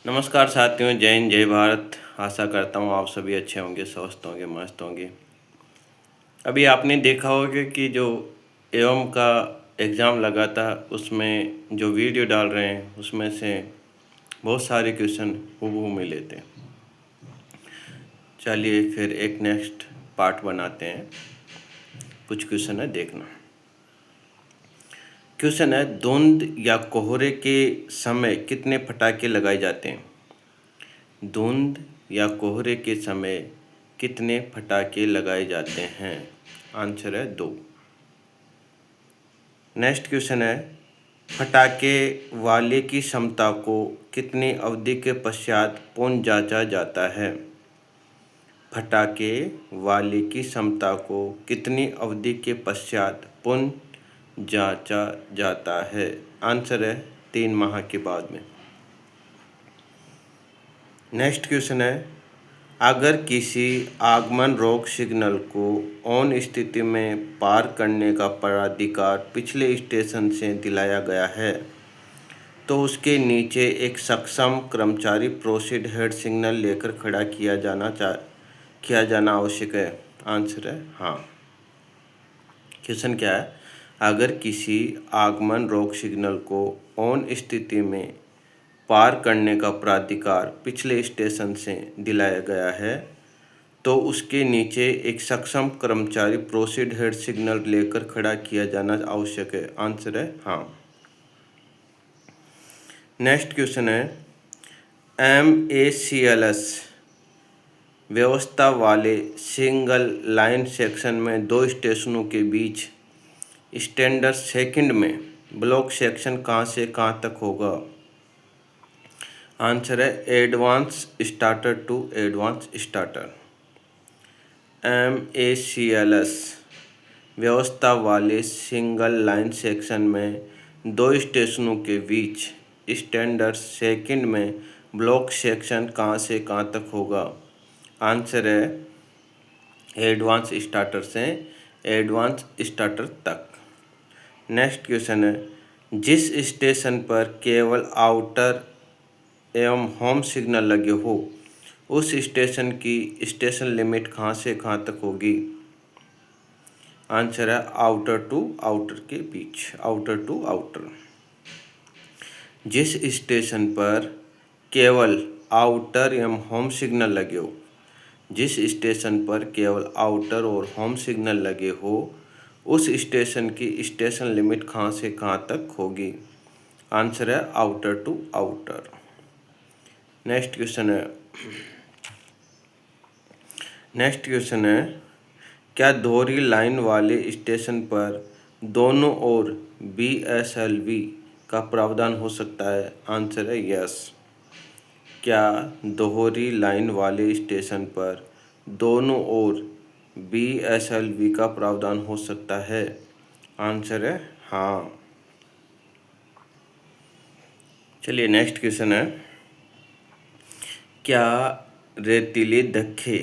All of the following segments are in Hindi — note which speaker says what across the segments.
Speaker 1: नमस्कार साथियों, जय हिंद, जय भारत। आशा करता हूँ आप सभी अच्छे होंगे, स्वस्थ होंगे, मस्त होंगे। अभी आपने देखा होगा कि जो एवं का एग्ज़ाम लगा था, उसमें जो वीडियो डाल रहे हैं उसमें से बहुत सारे क्वेश्चन हूबहू मिले थे। चलिए फिर एक नेक्स्ट पार्ट बनाते हैं। कुछ क्वेश्चन है, देखना। क्वेश्चन है, धुंध या कोहरे के समय कितने पटाखे लगाए जाते हैं? धुंध या कोहरे के समय कितने पटाखे लगाए जाते हैं? आंसर है 2। नेक्स्ट क्वेश्चन है, पटाखे वाले की क्षमता को कितनी अवधि के पश्चात पुनः जांचा जाता है? पटाखे वाले की क्षमता को कितनी अवधि के पश्चात पुनः जांचा जाता है? आंसर है 3 माह के बाद में। नेक्स्ट क्वेश्चन है, अगर किसी आगमन रोक सिग्नल को ऑन स्थिति में पार करने का प्राधिकार पिछले स्टेशन से दिलाया गया है तो उसके नीचे एक सक्षम कर्मचारी प्रोसीड हेड सिग्नल लेकर खड़ा किया जाना आवश्यक है? आंसर है हाँ। क्वेश्चन क्या है, अगर किसी आगमन रोक सिग्नल को ऑन स्थिति में पार करने का प्राधिकार पिछले स्टेशन से दिलाया गया है तो उसके नीचे एक सक्षम कर्मचारी प्रोसीड हेड सिग्नल लेकर खड़ा किया जाना आवश्यक है? आंसर है हाँ। नेक्स्ट क्वेश्चन है, MACLS व्यवस्था वाले सिंगल लाइन सेक्शन में 2 स्टेशनों के बीच स्टैंडर्ड सेकंड में ब्लॉक सेक्शन कहाँ से कहाँ तक होगा? आंसर है advance starter to advance starter. MACLS व्यवस्था वाले सिंगल लाइन सेक्शन में 2 स्टेशनों के बीच स्टैंडर्ड सेकंड में ब्लॉक सेक्शन कहाँ से कहाँ तक होगा? आंसर है एडवांस स्टार्टर से एडवांस स्टार्टर तक। नेक्स्ट क्वेश्चन है, जिस स्टेशन पर केवल आउटर एवं होम सिग्नल लगे हो उस स्टेशन की स्टेशन लिमिट कहाँ से कहाँ तक होगी? आंसर है आउटर टू आउटर के बीच, आउटर टू आउटर। जिस स्टेशन पर केवल आउटर एवं होम सिग्नल लगे हो, जिस स्टेशन पर केवल आउटर और होम सिग्नल लगे हो उस स्टेशन की स्टेशन लिमिट कहाँ से कहाँ तक होगी? आंसर है outer to outer. Next question है, क्या दोहरी लाइन वाले स्टेशन पर दोनों ओर BSLV का प्रावधान हो सकता है? आंसर है यस। क्या दोहरी लाइन वाले स्टेशन पर दोनों ओर BSLV का प्रावधान हो सकता है? आंसर है हाँ। चलिए नेक्स्ट क्वेश्चन है, क्या रेतीले धक्के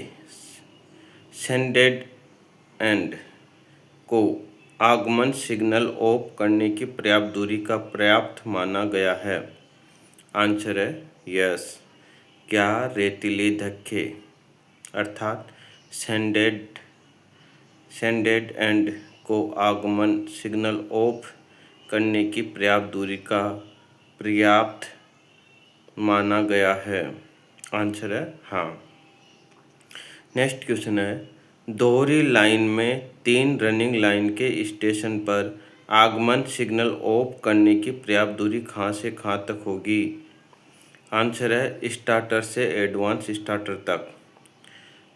Speaker 1: सैंडेड एंड को आगमन सिग्नल ऑफ करने की पर्याप्त दूरी का पर्याप्त माना गया है? आंसर है यस। क्या रेतीले धक्के अर्थात सैंडेड एंड को आगमन सिग्नल ऑफ करने की पर्याप्त दूरी का पर्याप्त माना गया है? आंसर है हाँ। नेक्स्ट क्वेश्चन है, दोहरी लाइन में 3 रनिंग लाइन के स्टेशन पर आगमन सिग्नल ऑफ करने की पर्याप्त दूरी कहाँ से कहाँ तक होगी? आंसर है स्टार्टर से एडवांस स्टार्टर तक।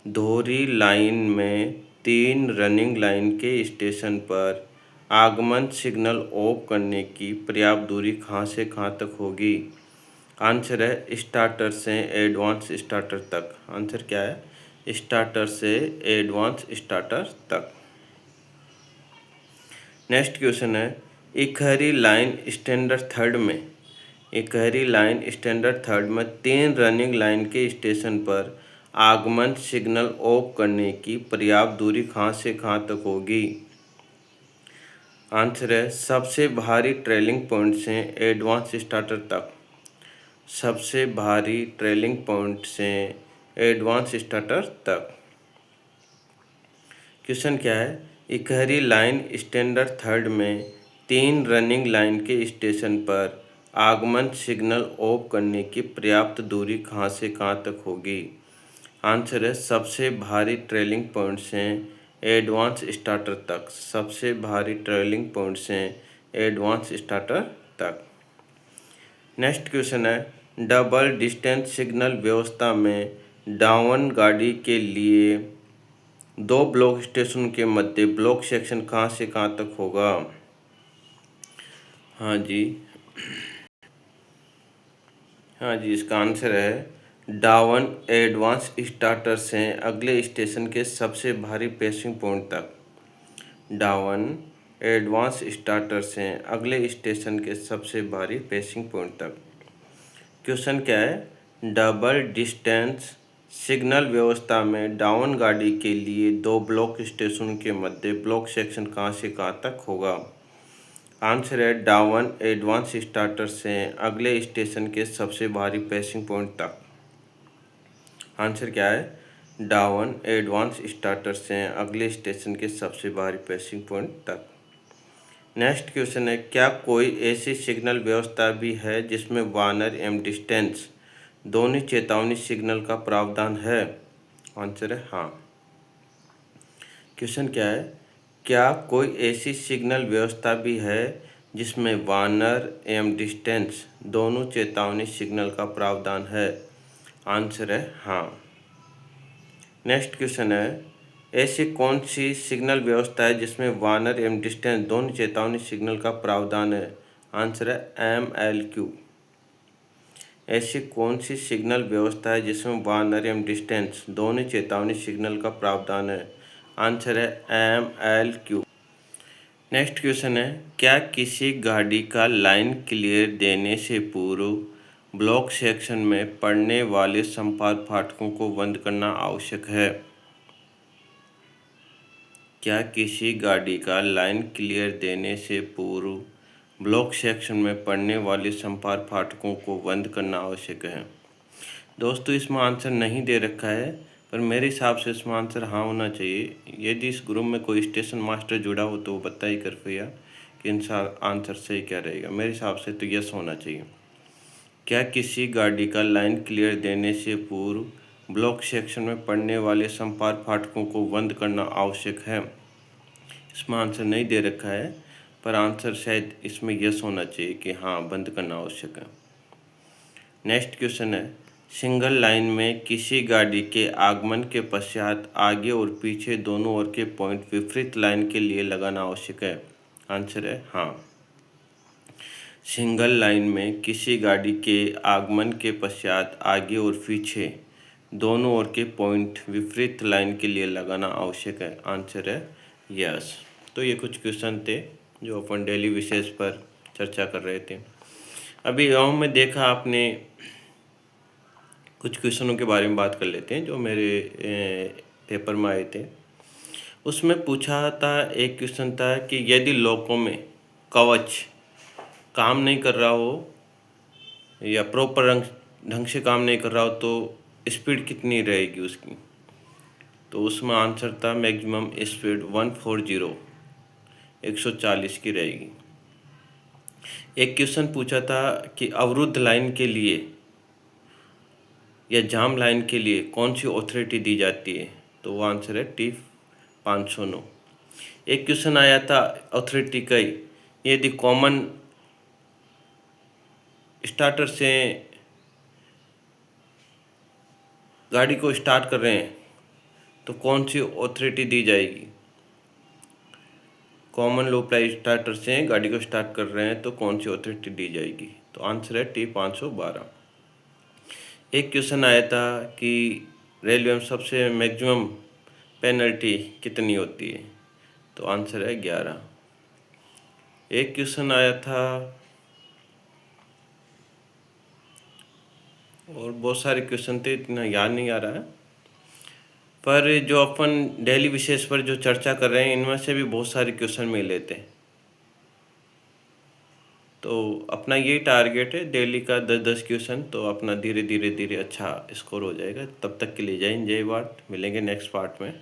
Speaker 1: दोहरी लाइन में 3 रनिंग लाइन के स्टेशन पर आगमन सिग्नल ऑफ करने की पर्याप्त दूरी कहाँ से कहाँ तक होगी? आंसर है स्टार्टर से एडवांस स्टार्टर तक। आंसर क्या है? स्टार्टर से एडवांस स्टार्टर तक। नेक्स्ट क्वेश्चन है, इकहरी लाइन स्टैंडर्ड थर्ड में 3 रनिंग लाइन के स्टेशन पर आगमन सिग्नल ऑफ करने की पर्याप्त दूरी कहाँ से कहाँ तक होगी? आंसर है सबसे बाहरी ट्रेलिंग पॉइंट से एडवांस स्टार्टर तक। सबसे भारी ट्रेलिंग पॉइंट से एडवांस स्टार्टर तक। क्वेश्चन क्या है, इकहरी लाइन स्टैंडर्ड थर्ड में 3 रनिंग लाइन के स्टेशन पर आगमन सिग्नल ऑफ करने की पर्याप्त दूरी कहाँ से कहाँ तक होगी। आंसर है सबसे भारी ट्रेलिंग पॉइंट से एडवांस स्टार्टर तक। सबसे भारी ट्रेलिंग पॉइंट से एडवांस स्टार्टर तक। नेक्स्ट क्वेश्चन है, डबल डिस्टेंस सिग्नल व्यवस्था में डाउन गाड़ी के लिए 2 ब्लॉक स्टेशन के मध्य ब्लॉक सेक्शन कहाँ से कहाँ तक होगा। हाँ जी, इसका आंसर है डाउन एडवांस स्टार्टर से अगले स्टेशन के सबसे भारी पेसिंग पॉइंट तक। डाउन एडवांस स्टार्टर से अगले स्टेशन के सबसे भारी पेसिंग पॉइंट तक। क्वेश्चन क्या है, डबल डिस्टेंस सिग्नल व्यवस्था में डाउन गाड़ी के लिए 2 ब्लॉक स्टेशन के मध्य ब्लॉक सेक्शन कहाँ से कहाँ तक होगा। आंसर है डाउन एडवांस स्टार्टर से अगले स्टेशन के सबसे भारी पेसिंग पॉइंट तक। आंसर क्या है, डाउन एडवांस स्टार्टर से अगले स्टेशन के सबसे भारी पेसिंग पॉइंट तक। नेक्स्ट क्वेश्चन है, क्या कोई ऐसी सिग्नल व्यवस्था भी है जिसमें वार्नर एवं डिस्टेंस दोनों चेतावनी सिग्नल का प्रावधान है। आंसर है हाँ। क्वेश्चन क्या है, क्या कोई ऐसी सिग्नल व्यवस्था भी है जिसमें वार्नर एवं डिस्टेंस दोनों चेतावनी सिग्नल का प्रावधान है। आंसर है हाँ। नेक्स्ट क्वेश्चन है, ऐसी कौन सी सिग्नल व्यवस्था है जिसमें वार्नर एवं डिस्टेंस दोनों चेतावनी सिग्नल का प्रावधान है। आंसर है MLQ। ऐसी कौन सी सिग्नल व्यवस्था है जिसमें वार्नर एवं डिस्टेंस दोनों चेतावनी सिग्नल का प्रावधान है। आंसर है MLQ। नेक्स्ट क्वेश्चन है, क्या किसी गाड़ी का लाइन क्लियर देने से पूर्व ब्लॉक सेक्शन में पड़ने वाले संपर्क फाटकों को बंद करना आवश्यक है। क्या किसी गाड़ी का लाइन क्लियर देने से पूर्व ब्लॉक सेक्शन में पड़ने वाले संपर्क फाटकों को बंद करना आवश्यक है। दोस्तों इसमें आंसर नहीं दे रखा है, पर मेरे हिसाब से इसमें आंसर हाँ होना चाहिए। यदि इस ग्रुप में कोई स्टेशन मास्टर जुड़ा हो तो वो बताइए कृपया कि इनका आंसर सही क्या रहेगा। मेरे हिसाब से तो यस होना चाहिए। क्या किसी गाड़ी का लाइन क्लियर देने से पूर्व ब्लॉक सेक्शन में पड़ने वाले संपर्क फाटकों को बंद करना आवश्यक है। इसमें आंसर नहीं दे रखा है, पर आंसर शायद इसमें यस होना चाहिए कि हाँ बंद करना आवश्यक है। नेक्स्ट क्वेश्चन है, सिंगल लाइन में किसी गाड़ी के आगमन के पश्चात आगे और पीछे दोनों ओर के पॉइंट विपरीत लाइन के लिए लगाना आवश्यक है। आंसर है हाँ। सिंगल लाइन में किसी गाड़ी के आगमन के पश्चात आगे और पीछे दोनों ओर के पॉइंट विपरीत लाइन के लिए लगाना आवश्यक है। आंसर है यस। तो ये कुछ क्वेश्चन थे जो अपन डेली विशेष पर चर्चा कर रहे थे। अभी गाँव में देखा आपने, कुछ क्वेश्चनों के बारे में बात कर लेते हैं जो मेरे पेपर में आए थे। उसमें पूछा था, एक क्वेश्चन था कि यदि लोको में कवच काम नहीं कर रहा हो या प्रॉपर ढंग से काम नहीं कर रहा हो तो स्पीड कितनी रहेगी उसकी। तो उसमें आंसर था मैक्सिमम स्पीड 140 140 की रहेगी। एक क्वेश्चन पूछा था कि अवरुद्ध लाइन के लिए या जाम लाइन के लिए कौन सी ऑथोरिटी दी जाती है। तो वो आंसर है T 509। एक क्वेश्चन आया था ऑथोरिटी का ही, यदि कॉमन स्टार्टर से गाड़ी को स्टार्ट कर रहे हैं तो कौन सी ऑथोरिटी दी जाएगी। कॉमन लो प्लाई स्टार्टर से गाड़ी को स्टार्ट कर रहे हैं तो कौन सी ऑथोरिटी दी जाएगी। तो आंसर है T 512। एक क्वेश्चन आया था कि रेलवे में सबसे मैक्सिमम पेनल्टी कितनी होती है। तो आंसर है 11। एक क्वेश्चन आया था, और बहुत सारे क्वेश्चन थे, इतना याद नहीं आ रहा है, पर जो अपन डेली विशेष पर जो चर्चा कर रहे हैं इनमें से भी बहुत सारे क्वेश्चन मिले थे। तो अपना ये टारगेट है डेली का 10-10 क्वेश्चन, तो अपना धीरे धीरे धीरे अच्छा स्कोर हो जाएगा। तब तक के लिए जय हिंद जय भारत, मिलेंगे नेक्स्ट पार्ट में।